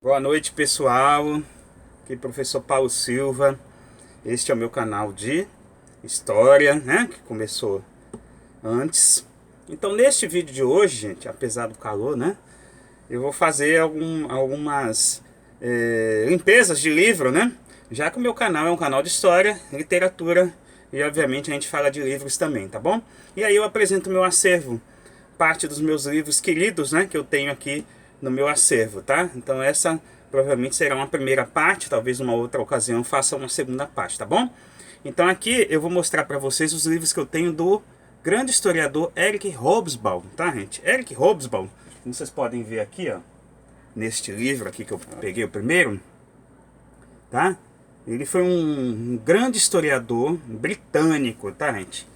Boa noite, pessoal. Aqui é o professor Paulo Silva. Este é o meu canal de história, né, que começou antes. Então, neste vídeo de hoje, gente, apesar do calor, né, eu vou fazer algumas limpezas de livro, né, já que o meu canal é um canal de história, literatura e, obviamente, a gente fala de livros também, tá bom? E aí eu apresento o meu acervo, parte dos meus livros queridos, né, que eu tenho aqui no meu acervo, tá? Então essa provavelmente será uma primeira parte, talvez uma outra ocasião faça uma segunda parte, tá bom? Então aqui eu vou mostrar para vocês os livros que eu tenho do grande historiador Eric Hobsbawm, tá, gente? Eric Hobsbawm, como vocês podem ver aqui, ó, neste livro aqui que eu peguei o primeiro, tá? Ele foi um grande historiador britânico, tá, gente?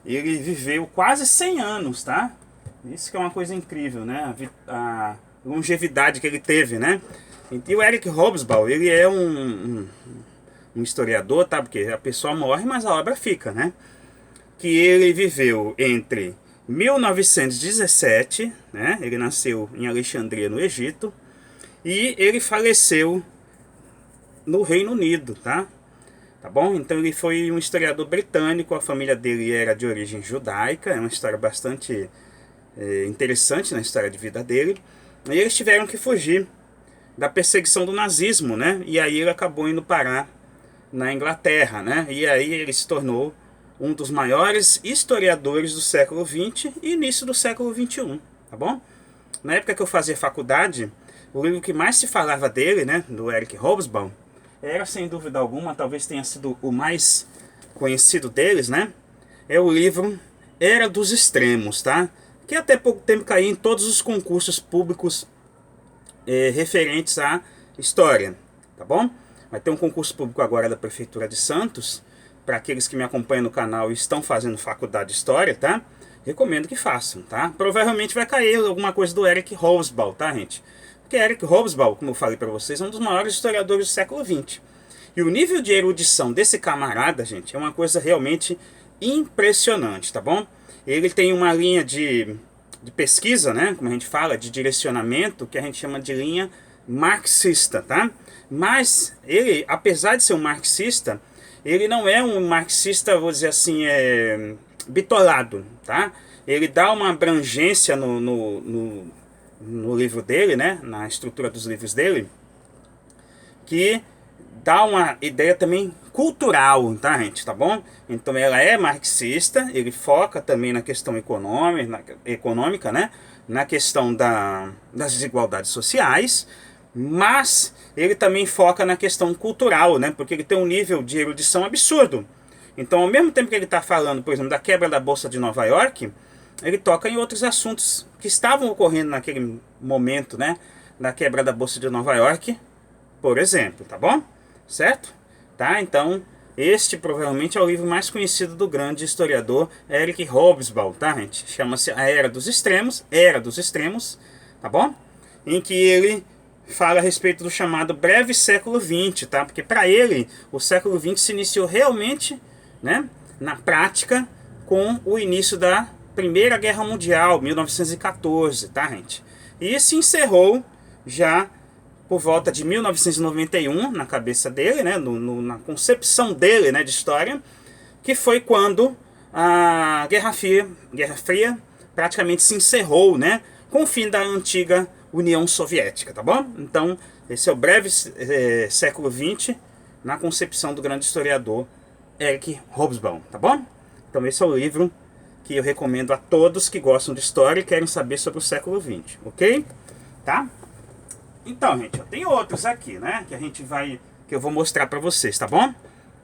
Ele viveu quase 100 anos, tá? Isso que é uma coisa incrível, né? A longevidade que ele teve, né? E o Eric Hobsbawm, ele é um historiador, tá? Porque a pessoa morre, mas a obra fica, né? Que ele viveu entre 1917, né? Ele nasceu em Alexandria, no Egito, e ele faleceu no Reino Unido, tá? Tá bom? Então ele foi um historiador britânico, a família dele era de origem judaica, é uma história bastante interessante na história de vida dele. E eles tiveram que fugir da perseguição do nazismo, né? E aí ele acabou indo parar na Inglaterra, né? E aí ele se tornou um dos maiores historiadores do século XX e início do século XXI, tá bom? Na época que eu fazia faculdade, o livro que mais se falava dele, né, do Eric Hobsbawm, era sem dúvida alguma, talvez tenha sido o mais conhecido deles, né? É o livro Era dos Extremos, tá? Que até pouco tempo caiu em todos os concursos públicos referentes à história, tá bom? Vai ter um concurso público agora da Prefeitura de Santos, para aqueles que me acompanham no canal e estão fazendo faculdade de História, tá? Recomendo que façam, tá? Provavelmente vai cair alguma coisa do Eric Hobsbawm, tá, gente? Porque Eric Hobsbawm, como eu falei para vocês, é um dos maiores historiadores do século XX. E o nível de erudição desse camarada, gente, é uma coisa realmente impressionante, tá bom? Ele tem uma linha de pesquisa, né, como a gente fala, de direcionamento, que a gente chama de linha marxista, tá? Mas ele, apesar de ser um marxista, ele não é um marxista, vou dizer assim, bitolado, tá? Ele dá uma abrangência no livro dele, né, na estrutura dos livros dele, que dá uma ideia também cultural, tá, gente? Tá bom? Então ela é marxista, ele foca também na questão econômica, né? Na questão das desigualdades sociais, mas ele também foca na questão cultural, né? Porque ele tem um nível de erudição absurdo. Então, ao mesmo tempo que ele está falando, por exemplo, da quebra da Bolsa de Nova York, ele toca em outros assuntos que estavam ocorrendo naquele momento, né? Da quebra da Bolsa de Nova York, por exemplo, tá bom? Certo? Tá? Então, este provavelmente é o livro mais conhecido do grande historiador Eric Hobsbawm, tá, gente? Chama-se A Era dos Extremos, tá bom? Em que ele fala a respeito do chamado breve século XX, tá? Porque para ele, o século XX se iniciou realmente, né, na prática, com o início da Primeira Guerra Mundial, 1914, tá, gente? E se encerrou já por volta de 1991, na cabeça dele, né, na concepção dele, né, de história, que foi quando a Guerra Fria praticamente se encerrou, né, com o fim da antiga União Soviética, tá bom? Então, esse é o breve século XX na concepção do grande historiador Eric Hobsbawm, tá bom? Então esse é o livro que eu recomendo a todos que gostam de história e querem saber sobre o século XX, ok? Tá? Então, gente, tem outros aqui, né, que eu vou mostrar para vocês, tá bom?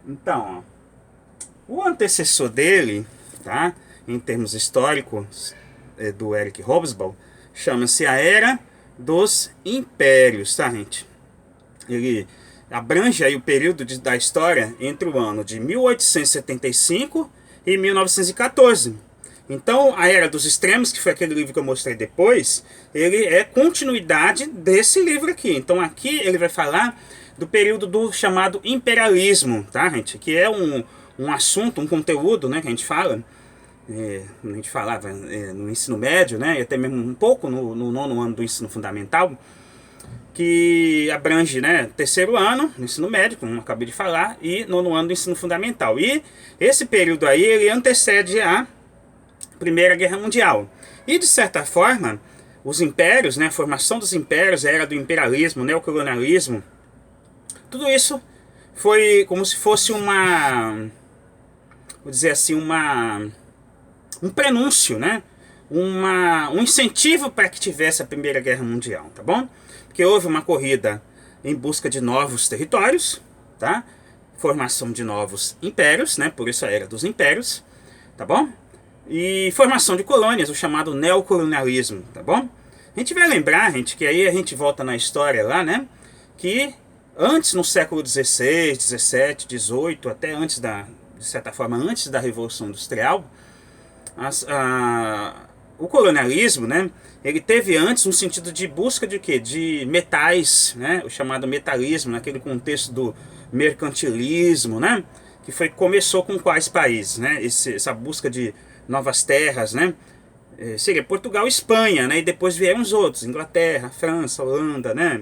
Então, ó, o antecessor dele, tá, em termos históricos, do Eric Hobsbawm, chama-se A Era dos Impérios, tá, gente? Ele abrange aí o período da história entre o ano de 1875 e 1914. Então, A Era dos Extremos, que foi aquele livro que eu mostrei depois, ele é continuidade desse livro aqui. Então, aqui ele vai falar do período do chamado imperialismo, tá, gente? Que é um assunto, um conteúdo, né, que a gente fala, a gente falava no ensino médio, né, e até mesmo um pouco no nono ano do ensino fundamental, que abrange, né, terceiro ano do ensino médio, como eu acabei de falar, e nono ano do ensino fundamental. E esse período aí, ele antecede a Primeira Guerra Mundial. E, de certa forma, os impérios, né, a formação dos impérios, a era do imperialismo, neocolonialismo, tudo isso foi como se fosse vou dizer assim, um prenúncio, né? Um incentivo para que tivesse a Primeira Guerra Mundial, tá bom? Porque houve uma corrida em busca de novos territórios, tá? Formação de novos impérios, né? Por isso a Era dos Impérios, tá bom? E formação de colônias, o chamado neocolonialismo, tá bom? A gente vai lembrar, gente, que aí a gente volta na história lá, né? Que antes, no século XVI, XVII, XVIII, até antes de certa forma, antes da Revolução Industrial, o colonialismo, né, ele teve antes um sentido de busca de quê? De metais, né, o chamado metalismo, naquele contexto do mercantilismo, né, que começou com quais países, né, essa busca de novas terras, né, seria Portugal e Espanha, né, e depois vieram os outros, Inglaterra, França, Holanda, né,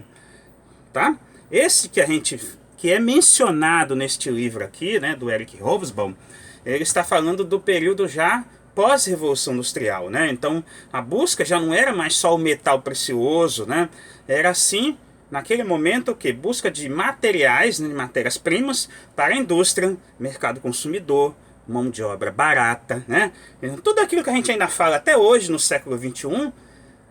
tá? Esse que é mencionado neste livro aqui, né, do Eric Hobsbawm, ele está falando do período já pós-revolução industrial, né? Então a busca já não era mais só o metal precioso, né? Era assim, naquele momento, o que? Busca de materiais, né, de matérias-primas para a indústria, mercado consumidor, mão de obra barata, né? Então, tudo aquilo que a gente ainda fala até hoje no século XXI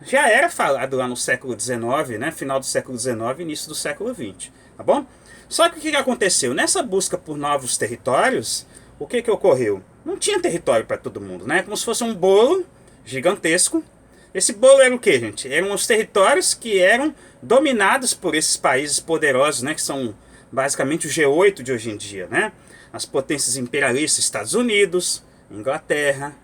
já era falado lá no século XIX, né? Final do século XIX, início do século XX, tá bom? Só que o que aconteceu? Nessa busca por novos territórios, o que ocorreu? Não tinha território para todo mundo, né? Como se fosse um bolo gigantesco. Esse bolo era o que, gente? Eram os territórios que eram dominados por esses países poderosos, né? Que são basicamente o G8 de hoje em dia, né? As potências imperialistas, Estados Unidos, Inglaterra,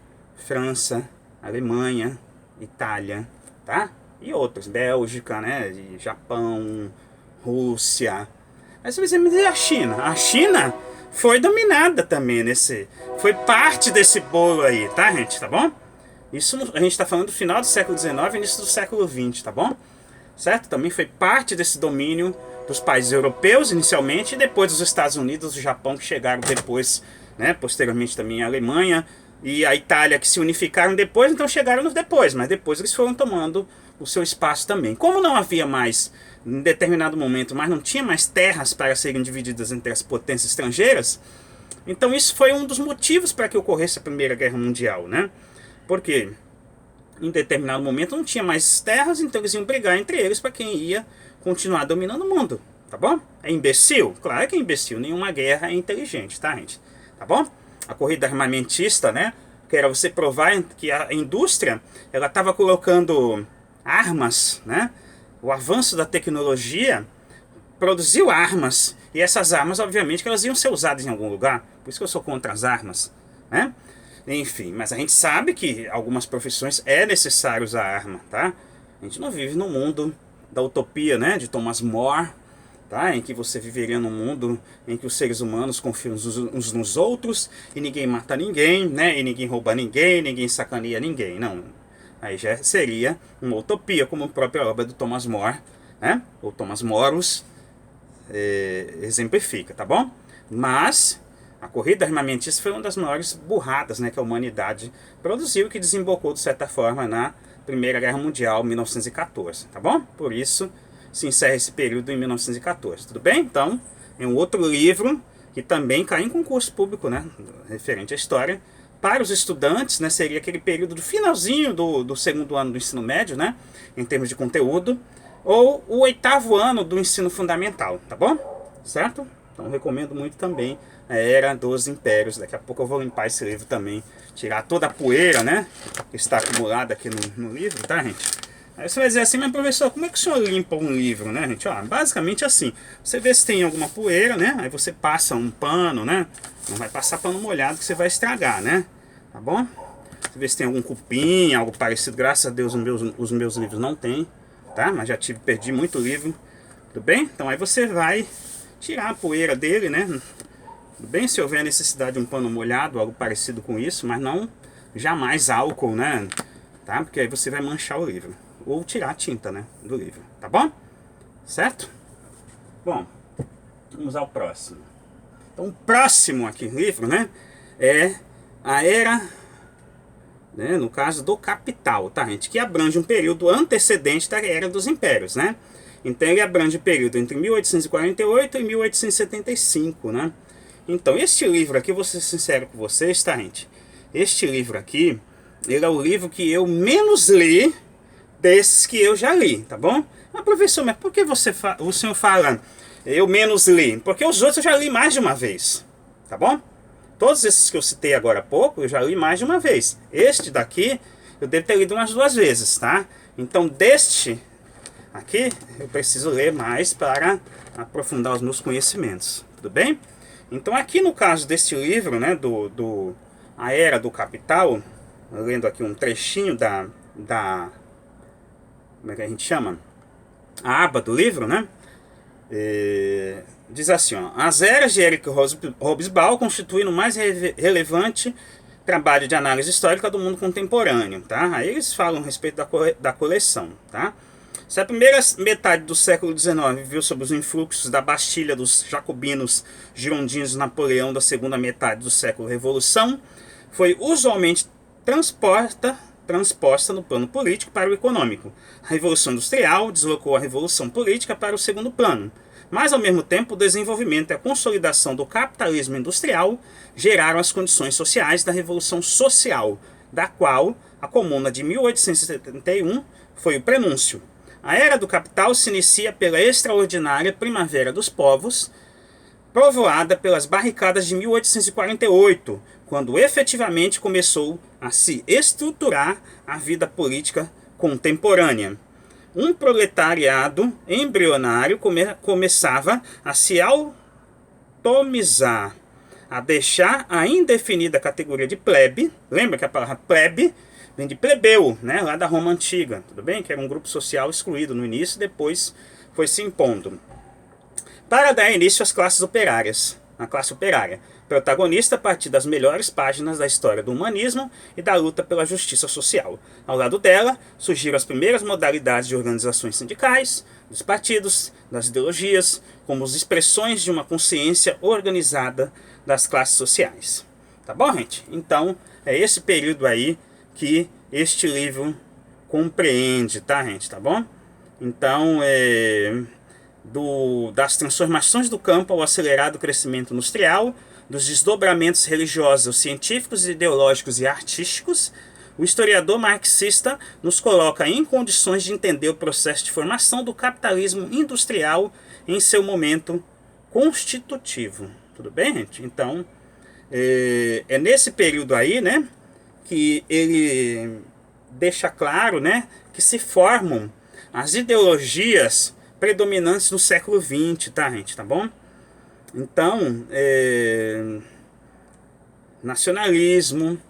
França, Alemanha, Itália, tá? E outros, Bélgica, né? E Japão, Rússia. Mas você me diz a China. A China foi dominada também foi parte desse bolo aí, tá, gente? Tá bom? Isso a gente está falando do final do século XIX e início do século XX, tá bom? Certo? Também foi parte desse domínio dos países europeus inicialmente e depois dos Estados Unidos e do Japão que chegaram depois, né? Posteriormente também a Alemanha e a Itália que se unificaram depois, então chegaram nos depois, mas depois eles foram tomando o seu espaço também. Como não havia mais, em determinado momento, mas não tinha mais terras para serem divididas entre as potências estrangeiras, então isso foi um dos motivos para que ocorresse a Primeira Guerra Mundial, né? Porque em determinado momento não tinha mais terras, então eles iam brigar entre eles para quem ia continuar dominando o mundo, tá bom? É imbecil? Claro que é imbecil, nenhuma guerra é inteligente, tá, gente? Tá bom? A corrida armamentista, né? Que era você provar que a indústria, ela estava colocando armas, né? O avanço da tecnologia produziu armas, e essas armas, obviamente, que elas iam ser usadas em algum lugar, por isso que eu sou contra as armas, né? Enfim, mas a gente sabe que algumas profissões é necessário usar arma, tá? A gente não vive no mundo da utopia, né, de Thomas More, tá? Em que você viveria num mundo em que os seres humanos confiam uns nos outros e ninguém mata ninguém, né? E ninguém rouba ninguém, ninguém sacaneia ninguém, não. Aí já seria uma utopia, como a própria obra do Thomas More, né? Ou Thomas Morus exemplifica, tá bom? Mas a corrida armamentista foi uma das maiores burradas, né, que a humanidade produziu e que desembocou, de certa forma, na Primeira Guerra Mundial, 1914, tá bom? Por isso se encerra esse período em 1914, tudo bem? Então, é um outro livro que também cai em concurso público, né, referente à história. Para os estudantes, né, seria aquele período do finalzinho do segundo ano do ensino médio, né, em termos de conteúdo, ou o 8º ano do ensino fundamental, tá bom? Certo? Então recomendo muito também a Era dos Impérios. Daqui a pouco eu vou limpar esse livro também, tirar toda a poeira, né, que está acumulada aqui no livro, tá, gente? Aí você vai dizer assim, mas professor, como é que o senhor limpa um livro, né, gente? Ó, basicamente assim, você vê se tem alguma poeira, né, aí você passa um pano, né, não vai passar pano molhado que você vai estragar, né, tá bom? Você vê se tem algum cupim, algo parecido, graças a Deus os meus livros não tem, tá? Mas já perdi muito livro, tudo bem? Então aí você vai tirar a poeira dele, né? Tudo bem? Se houver necessidade de um pano molhado, algo parecido com isso, mas não jamais álcool, né? Tá? Porque aí você vai manchar o livro. Ou tirar a tinta, né, do livro, tá bom? certo? Bom, vamos ao próximo. Então, o próximo aqui livro, né, é a Era, né, no caso do Capital, tá, gente? Que abrange um período antecedente da Era dos Impérios, né? Então, ele abrange o período entre 1848 e 1875, né? Então, este livro aqui, vou ser sincero com vocês, tá, gente? Este livro aqui, ele é o livro que eu menos li desses que eu já li, tá bom? Mas, professor, mas por que o senhor fala eu menos li? Porque os outros eu já li mais de uma vez, tá bom? Todos esses que eu citei agora há pouco, eu já li mais de uma vez. Este daqui, eu devo ter lido umas 2 vezes, tá? Então, deste aqui, eu preciso ler mais para aprofundar os meus conhecimentos, tudo bem? Então, aqui no caso deste livro, né, A Era do Capital, lendo aqui um trechinho como é que a gente chama? A aba do livro, né? Diz assim, ó, as eras de Eric Hobsbawm constituem o mais relevante trabalho de análise histórica do mundo contemporâneo, tá? Aí eles falam a respeito da coleção, tá? Se a primeira metade do século XIX viu sob os influxos da Bastilha dos jacobinos girondinos de Napoleão, da segunda metade do século Revolução, foi usualmente transposta no plano político para o econômico. A Revolução Industrial deslocou a Revolução Política para o segundo plano. Mas, ao mesmo tempo, o desenvolvimento e a consolidação do capitalismo industrial geraram as condições sociais da Revolução Social, da qual a Comuna de 1871 foi o prenúncio. A Era do Capital se inicia pela extraordinária Primavera dos Povos, provoada pelas barricadas de 1848, quando efetivamente começou a se estruturar a vida política contemporânea. Um proletariado embrionário começava a se automizar, a deixar a indefinida categoria de plebe. Lembra que a palavra plebe vem de plebeu, né, lá da Roma Antiga, tudo bem? Que era um grupo social excluído no início e depois foi se impondo. Para dar início às classes operárias, a classe operária, protagonista a partir das melhores páginas da história do humanismo e da luta pela justiça social. Ao lado dela, surgiram as primeiras modalidades de organizações sindicais, dos partidos, das ideologias, como as expressões de uma consciência organizada das classes sociais. Tá bom, gente? Então, é esse período aí que este livro compreende, tá, gente? Tá bom? Então, das transformações do campo ao acelerado crescimento industrial, dos desdobramentos religiosos, científicos, ideológicos e artísticos, o historiador marxista nos coloca em condições de entender o processo de formação do capitalismo industrial em seu momento constitutivo. Tudo bem, gente? Então, é nesse período aí, né, que ele deixa claro, né, que se formam as ideologias predominantes no século XX, tá, gente? Tá bom? Então, nacionalismo,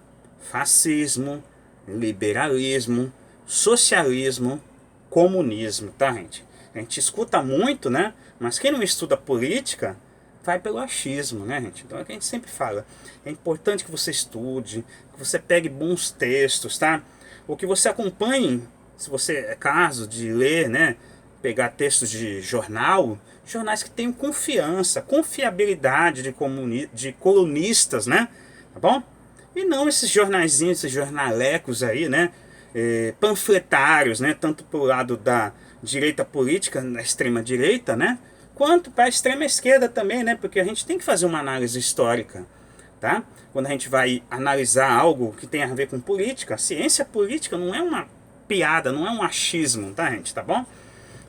fascismo, liberalismo, socialismo, comunismo, tá, gente? A gente escuta muito, né? Mas quem não estuda política vai pelo achismo, né, gente? Então é o que a gente sempre fala. É importante que você estude, que você pegue bons textos, tá? Ou que você acompanhe, se você é caso de ler, né? Pegar textos de jornais que tenham confiabilidade de colunistas, né? Tá bom? E não esses jornaizinhos, esses jornalecos aí, né? Panfletários, né? Tanto pro lado da direita política, da extrema direita, né? Quanto para a extrema esquerda também, né? Porque a gente tem que fazer uma análise histórica, tá? Quando a gente vai analisar algo que tem a ver com política, a ciência política não é uma piada, não é um achismo, tá, gente? Tá bom?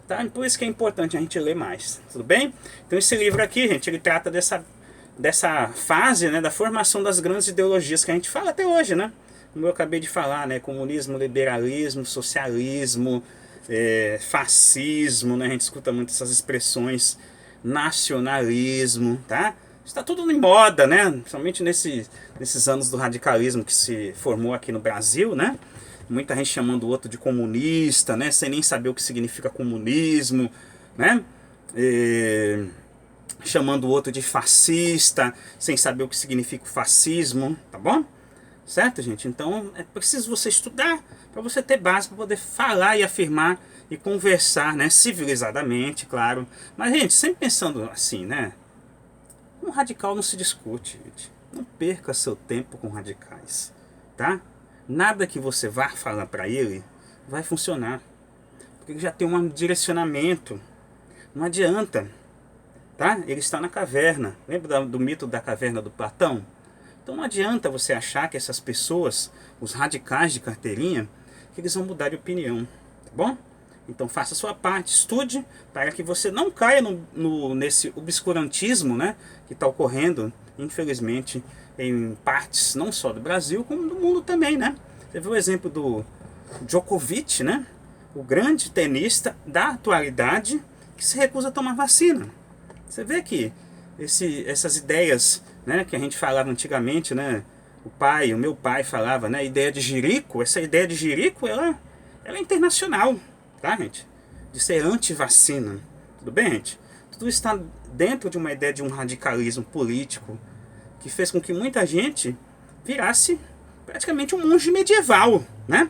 Tá? Por isso que é importante a gente ler mais, tudo bem? Então esse livro aqui, gente, ele trata dessa fase, né, da formação das grandes ideologias que a gente fala até hoje, né? Como eu acabei de falar, né? Comunismo, liberalismo, socialismo, fascismo, né? A gente escuta muito essas expressões, nacionalismo, tá? Está tudo em moda, né? Somente nesses anos do radicalismo que se formou aqui no Brasil, né? Muita gente chamando o outro de comunista, né? Sem nem saber o que significa comunismo, né? Chamando o outro de fascista, sem saber o que significa o fascismo, tá bom? Certo, gente? Então é preciso você estudar para você ter base para poder falar e afirmar e conversar, né, civilizadamente, claro. Mas, gente, sempre pensando assim, né? Um radical não se discute, gente. Não perca seu tempo com radicais, tá? Nada que você vá falar para ele vai funcionar, porque ele já tem um direcionamento. Não adianta, tá? Ele está na caverna. Lembra do mito da caverna do Platão? Então não adianta você achar que essas pessoas, os radicais de carteirinha, que eles vão mudar de opinião, tá bom? Então faça a sua parte, estude para que você não caia nesse obscurantismo, né, que está ocorrendo, infelizmente, em partes não só do Brasil, como do mundo também, né? Você viu o exemplo do Djokovic, né? O grande tenista da atualidade que se recusa a tomar vacina. Você vê que essas ideias, né, que a gente falava antigamente, né? O meu pai falava, né? Ideia de jirico. Essa ideia de jirico, ela é internacional, tá, gente? De ser anti-vacina. Tudo bem, gente? Tudo está dentro de uma ideia de um radicalismo político que fez com que muita gente virasse praticamente um monge medieval, né?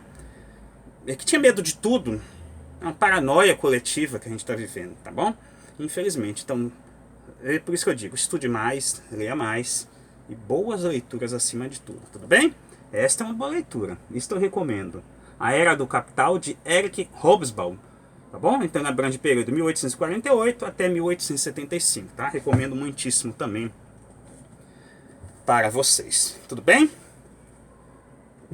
Que tinha medo de tudo. É uma paranoia coletiva que a gente está vivendo, tá bom? Infelizmente. Então, é por isso que eu digo, estude mais, leia mais e boas leituras acima de tudo, tudo bem? Esta é uma boa leitura, isso eu recomendo. A Era do Capital, de Eric Hobsbawm, tá bom? Então ela abrange o período de 1848 até 1875, tá? Recomendo muitíssimo também para vocês, tudo bem?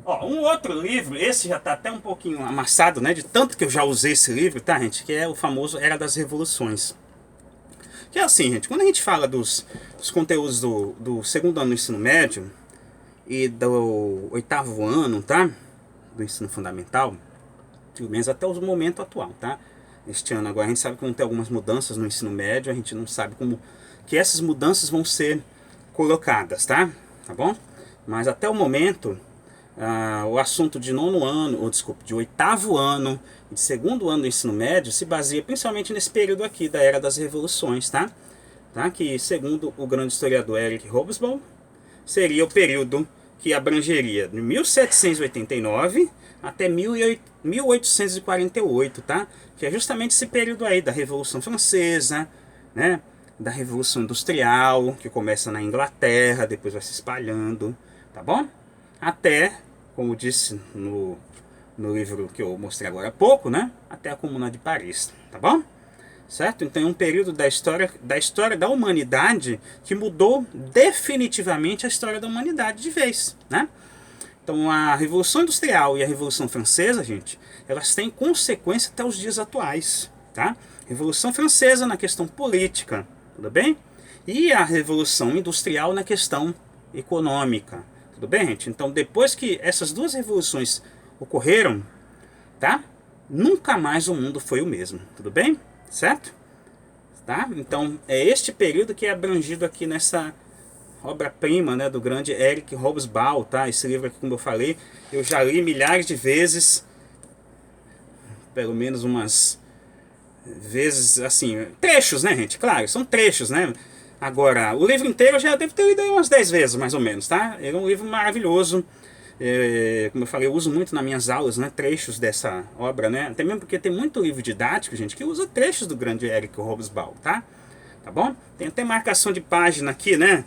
Ó, um outro livro, esse já está até um pouquinho amassado, né? De tanto que eu já usei esse livro, tá, gente? Que é o famoso Era das Revoluções. Que é assim, gente, quando a gente fala dos conteúdos do segundo ano do ensino médio e do oitavo ano, tá? Do ensino fundamental, pelo menos até o momento atual, tá? Este ano agora a gente sabe que vão ter algumas mudanças no ensino médio, a gente não sabe como que essas mudanças vão ser colocadas, tá? Tá bom? Mas até o momento, o assunto de nono ano, ou desculpa, de oitavo ano e de segundo ano do ensino médio se baseia principalmente nesse período aqui da Era das Revoluções, tá? Que segundo o grande historiador Eric Hobsbawm, seria o período que abrangeria de 1789 até 1848, tá? Que é justamente esse período aí da Revolução Francesa, né? Da Revolução Industrial, que começa na Inglaterra, depois vai se espalhando, tá bom? Até, como disse no livro que eu mostrei agora há pouco, né? Até a Comuna de Paris, tá bom? Certo? Então é um período da história da humanidade que mudou definitivamente a história da humanidade de vez, né? Então a Revolução Industrial e a Revolução Francesa, gente, elas têm consequência até os dias atuais, tá? Revolução Francesa na questão política, tudo bem? E a Revolução Industrial na questão econômica, tudo bem, gente? Então depois que essas duas revoluções ocorreram, tá? Nunca mais o mundo foi o mesmo, tudo bem? Certo? Tá? Então é este período que é abrangido aqui nessa obra-prima, né, do grande Eric Hobsbawm, tá? Esse livro aqui, como eu falei, eu já li milhares de vezes, pelo menos umas vezes, assim, trechos, né, gente? Claro, são trechos, né? Agora, o livro inteiro eu já devo ter lido umas 10 vezes, mais ou menos, tá? Ele é um livro maravilhoso. Como eu falei, eu uso muito nas minhas aulas, né, trechos dessa obra, né, até mesmo porque tem muito livro didático, gente, que usa trechos do grande Eric Hobsbawm, tá? Tá bom? Tem até marcação de página aqui, né,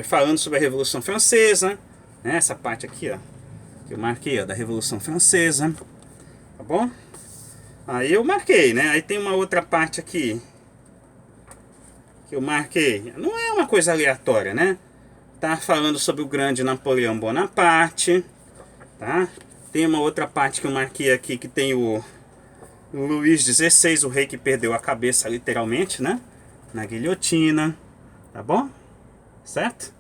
falando sobre a Revolução Francesa, né, essa parte aqui, ó, que eu marquei, ó, da Revolução Francesa, tá bom? Aí eu marquei, né, aí tem uma outra parte aqui, que eu marquei, não é uma coisa aleatória, né? Tá falando sobre o grande Napoleão Bonaparte, tá? Tem uma outra parte que eu marquei aqui que tem o Luís XVI, o rei que perdeu a cabeça literalmente, né? Na guilhotina, tá bom? Certo?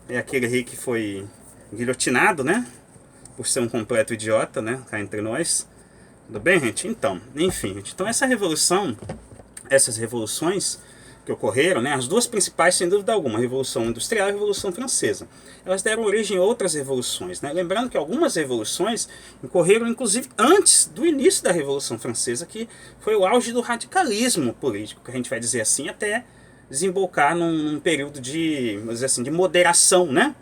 É aquele rei que foi guilhotinado, né? Por ser um completo idiota, né? Cá entre nós. Tudo bem, gente? Então, enfim, gente. Então essa revolução, essas revoluções que ocorreram, né, as duas principais, sem dúvida alguma, a Revolução Industrial e a Revolução Francesa. Elas deram origem a outras revoluções, né? Lembrando que algumas revoluções ocorreram, inclusive, antes do início da Revolução Francesa, que foi o auge do radicalismo político, que a gente vai dizer assim, até desembocar num período de, vamos dizer assim, de moderação, né?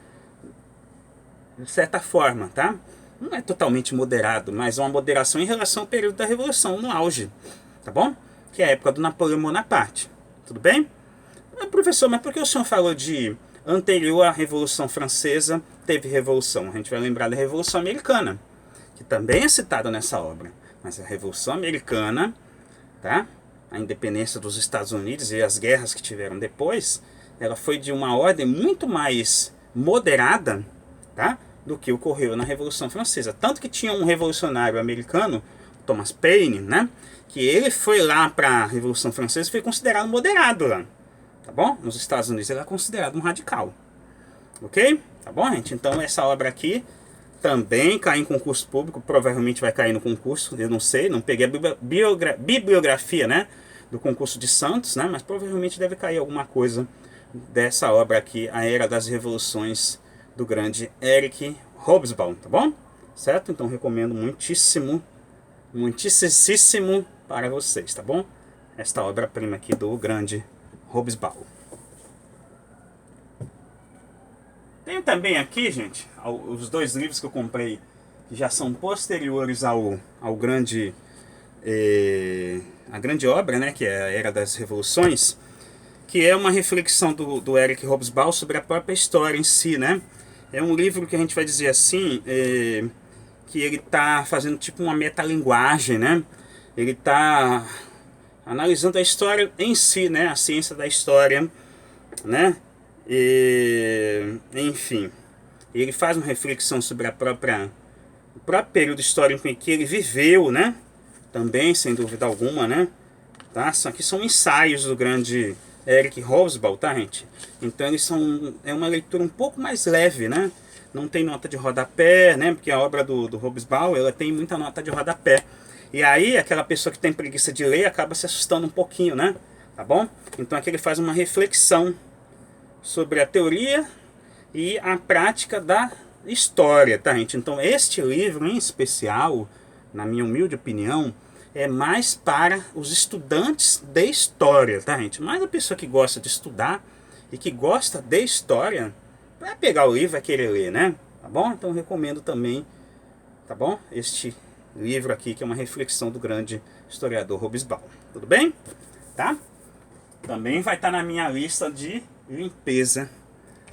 De certa forma, tá? não é totalmente moderado, mas uma moderação em relação ao período da Revolução, no auge, tá bom? Que é a época do Napoleão Bonaparte, tudo bem? Professor, mas por que o senhor falou de anterior à Revolução Francesa teve Revolução? A gente vai lembrar da Revolução Americana, que também é citada nessa obra. Mas a Revolução Americana, tá? A independência dos Estados Unidos e as guerras que tiveram depois, ela foi de uma ordem muito mais moderada, tá? Do que ocorreu na Revolução Francesa. Tanto que tinha um revolucionário americano, Thomas Paine, né? Que ele foi lá para a Revolução Francesa e foi considerado moderado lá. Tá bom? Nos Estados Unidos ele é considerado um radical. Ok? Tá bom, gente? Então essa obra aqui também cai em concurso público. Provavelmente vai cair no concurso. Eu não sei, não peguei a bibliografia, né? Do concurso de Santos, né? Mas provavelmente deve cair alguma coisa dessa obra aqui, A Era das Revoluções, do grande Eric Hobsbawm, tá bom? Certo? Então recomendo muitíssimo para vocês, tá bom? Esta obra-prima aqui do grande Hobsbawm. Tenho também aqui, gente, os dois livros que eu comprei, que já são posteriores ao grande, a grande obra, né, que é A Era das Revoluções, que é uma reflexão do Eric Hobsbawm sobre a própria história em si, né? É um livro que a gente vai dizer assim, que ele está fazendo tipo uma metalinguagem, né? Ele está analisando a história em si, né? A ciência da história, né? Enfim, ele faz uma reflexão sobre o próprio período histórico em que ele viveu, né? Também, sem dúvida alguma, né? Tá? Aqui são ensaios do grande Eric Hobsbawm, tá, gente? Então eles é uma leitura um pouco mais leve, né? Não tem nota de rodapé, né? Porque a obra do Hobsbawm, ela tem muita nota de rodapé. E aí, aquela pessoa que tem preguiça de ler acaba se assustando um pouquinho, né? Tá bom? Então aqui ele faz uma reflexão sobre a teoria e a prática da história, tá, gente? Então este livro em especial, na minha humilde opinião, é mais para os estudantes de história, tá, gente? Mas a pessoa que gosta de estudar e que gosta de história, vai pegar o livro e vai querer ler, né? Tá bom? Então eu recomendo também, tá bom? Este livro aqui, que é uma reflexão do grande historiador Hobsbawm. Tudo bem? Tá? Também vai estar na minha lista de limpeza,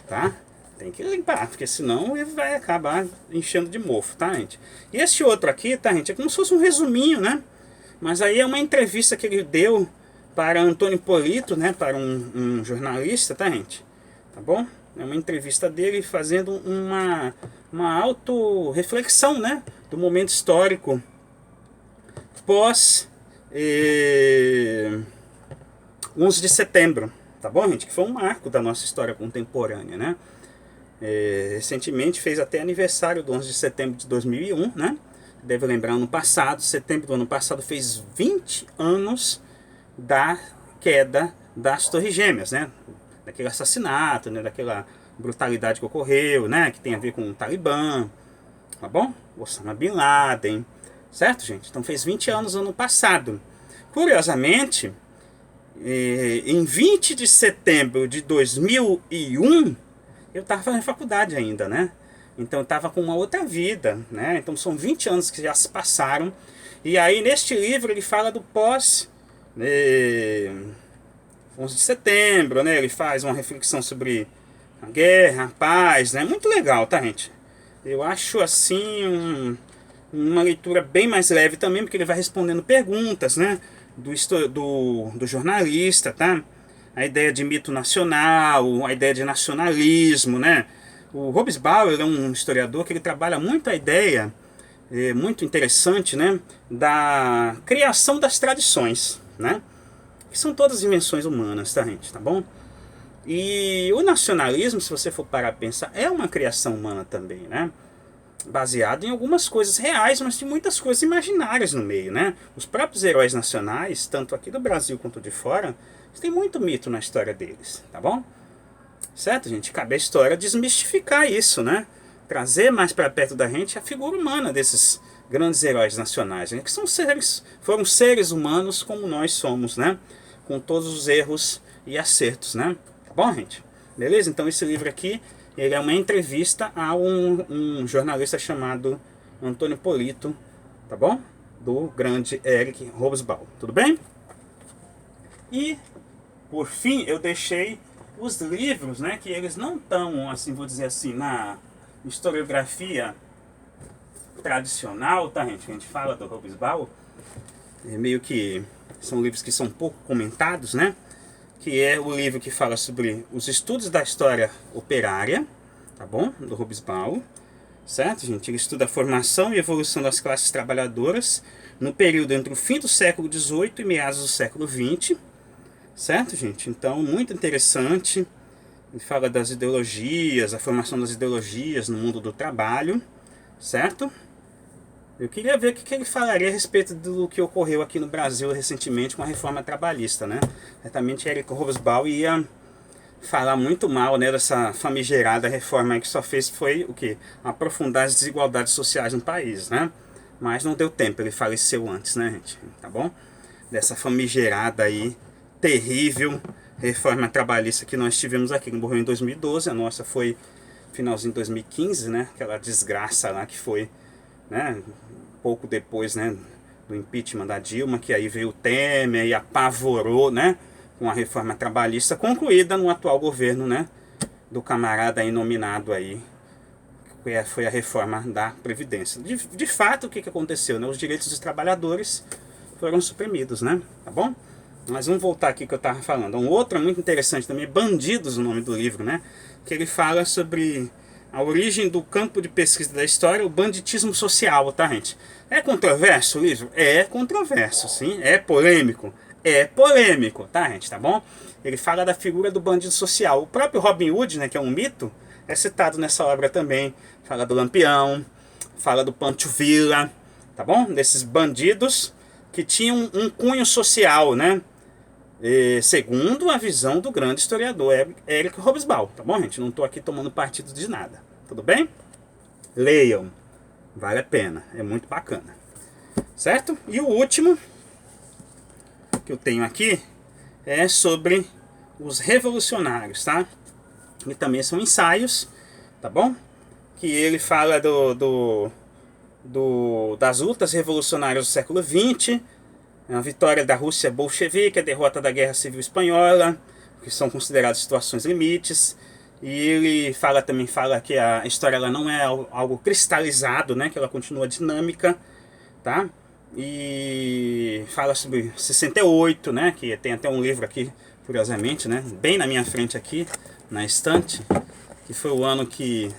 tá? Tem que limpar, porque senão ele vai acabar enchendo de mofo, tá, gente? E esse outro aqui, tá, gente? É como se fosse um resuminho, né? Mas aí é uma entrevista que ele deu para Antônio Polito, né? Para um jornalista, tá, gente? Tá bom? É uma entrevista dele fazendo uma auto-reflexão, né? Do momento histórico pós 11 de setembro, tá bom, gente? Que foi um marco da nossa história contemporânea, né? Recentemente fez até aniversário do 11 de setembro de 2001, né? Deve lembrar, ano passado, setembro do ano passado, fez 20 anos da queda das Torres Gêmeas, né? Daquele assassinato, né? Daquela brutalidade que ocorreu, né? Que tem a ver com o Talibã, tá bom? Osama Bin Laden, certo, gente? Então fez 20 anos ano passado. Curiosamente, em 20 de setembro de 2001, eu estava fazendo faculdade ainda, né? Então eu estava com uma outra vida, né? Então são 20 anos que já se passaram. E aí neste livro ele fala do pós 11 de setembro, né? Ele faz uma reflexão sobre a guerra, a paz, né? Muito legal, tá, gente? Eu acho assim uma leitura bem mais leve também, porque ele vai respondendo perguntas, né? Do jornalista, tá? A ideia de mito nacional, a ideia de nacionalismo, né? O Hobsbawm é um historiador que ele trabalha muito a ideia, muito interessante, né? Da criação das tradições, né? Que são todas dimensões humanas, tá, gente? Tá bom? E o nacionalismo, se você for parar a pensar, é uma criação humana também, né? Baseado em algumas coisas reais, mas de muitas coisas imaginárias no meio, né? Os próprios heróis nacionais, tanto aqui do Brasil quanto de fora, tem muito mito na história deles, tá bom? Certo, gente? Cabe a história desmistificar isso, né? Trazer mais para perto da gente a figura humana desses grandes heróis nacionais, né? Que foram seres humanos como nós somos, né? Com todos os erros e acertos, né? Tá bom, gente? Beleza? Então esse livro aqui, ele é uma entrevista a um jornalista chamado Antônio Polito, tá bom? Do grande Eric Hobsbawm, tudo bem? E, por fim, eu deixei os livros, né, que eles não estão, assim, vou dizer assim, na historiografia tradicional, tá, gente? A gente fala do Hobsbawm, meio que são livros que são pouco comentados, né? Que é o livro que fala sobre os estudos da história operária, tá bom? Do Hobsbawm, certo, gente? Ele estuda a formação e evolução das classes trabalhadoras no período entre o fim do século XVIII e meados do século XX, certo, gente? Então, muito interessante. Ele fala das ideologias, a formação das ideologias no mundo do trabalho, certo? Eu queria ver o que ele falaria a respeito do que ocorreu aqui no Brasil recentemente com a reforma trabalhista, né? Certamente Eric Hobsbawm ia falar muito mal, né, dessa famigerada reforma que só fez foi o quê? Aprofundar as desigualdades sociais no país, né? Mas não deu tempo, ele faleceu antes, né, gente? Tá bom? Dessa famigerada aí, terrível reforma trabalhista que nós tivemos aqui. Ele morreu em 2012, a nossa foi finalzinho de 2015, né? Aquela desgraça lá que foi, né, pouco depois, né, do impeachment da Dilma, que aí veio o Temer e apavorou, né, com a reforma trabalhista concluída no atual governo, né, do camarada aí nominado aí, que foi a reforma da Previdência. De fato, o que aconteceu, né? Os direitos dos trabalhadores foram suprimidos, né? Tá bom? Mas vamos voltar aqui que eu estava falando. Um outro muito interessante também, Bandidos, o nome do livro, né? Que ele fala sobre a origem do campo de pesquisa da história, o banditismo social, tá, gente? É controverso o livro? É controverso, sim. É polêmico? É polêmico, tá, gente? Tá bom? Ele fala da figura do bandido social. O próprio Robin Hood, né, que é um mito, é citado nessa obra também. Fala do Lampião, fala do Pancho Villa, tá bom? Desses bandidos que tinham um cunho social, né? Segundo a visão do grande historiador Eric Hobsbawm, tá bom, gente? Não estou aqui tomando partido de nada, tudo bem? Leiam, vale a pena, é muito bacana, certo? E o último que eu tenho aqui é sobre os revolucionários, tá? E também são ensaios, tá bom? Que ele fala das lutas revolucionárias do século XX, a vitória da Rússia bolchevique, a derrota da Guerra Civil Espanhola, que são consideradas situações limites. E ele também fala que a história ela não é algo cristalizado, né, que ela continua dinâmica, tá? E fala sobre 68, né, que tem até um livro aqui, curiosamente, né, bem na minha frente aqui, na estante, que foi o ano que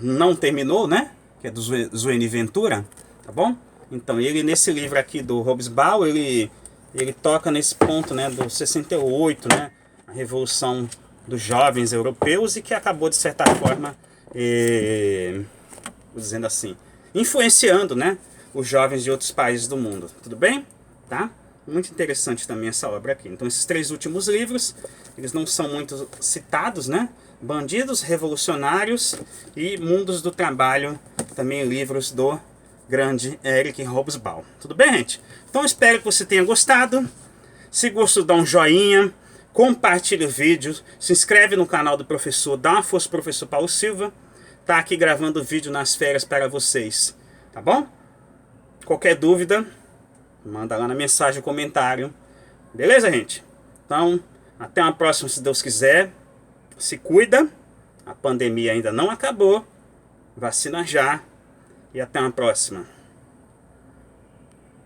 não terminou, né, que é do Zueni Ventura, tá bom? Então ele nesse livro aqui do Hobsbawm, ele toca nesse ponto, né, do 68, né, a revolução dos jovens europeus e que acabou de certa forma, dizendo assim, influenciando, né, os jovens de outros países do mundo. Tudo bem? Tá? Muito interessante também essa obra aqui. Então esses três últimos livros, eles não são muito citados, né? Bandidos, Revolucionários e Mundos do Trabalho, também livros do grande Eric Hobsbawm. Tudo bem, gente? Então espero que você tenha gostado. Se gostou, dá um joinha, compartilha o vídeo, se inscreve no canal do professor, dá uma força pro professor Paulo Silva. Tá aqui gravando vídeo nas férias para vocês, tá bom? Qualquer dúvida, manda lá na mensagem, comentário. Beleza, gente? Então, até uma próxima, se Deus quiser. Se cuida, a pandemia ainda não acabou. Vacina já. E até uma próxima.